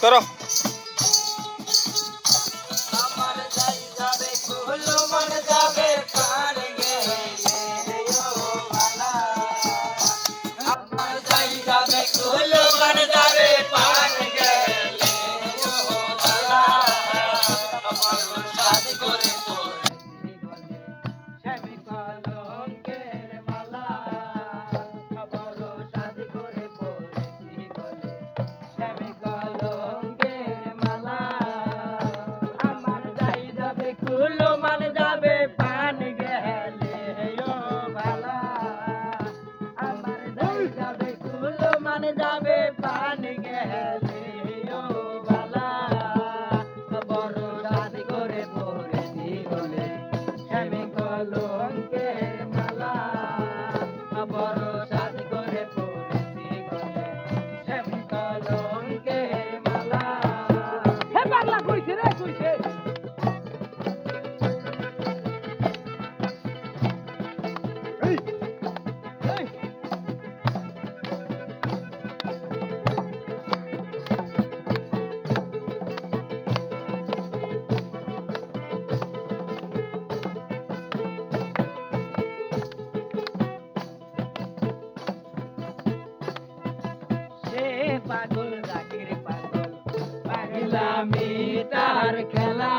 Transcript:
করো। আমার যাই যাবে কুলো মন যাবে প্রাণ গেলে ও ভালা আমার যাই যাবে কুলো মন যাবে প্রাণ গেলে ও ভালা আমার সাদ করে তোর শ্যামি কলঙ্কের মালা আমার সাদ করে পড়েছি গলে শ্যামি কলঙ্কের মালা আমার যাই যাবে কুলো মান যাবে পান গেলে ও ভালা আমার যাই যাবে কুলো মান যাবে পান গেলে ও ভালা বড় রাত করে পড়েছি গলে শ্যামি কলঙ্কের মালা বড় রাত করে পড়েছি গলে শ্যামি কলঙ্কের মালা হে পাগলা কইছে রে কইছে এই এই সে পাগল জাকির পাগল পাগলামি তার খেলা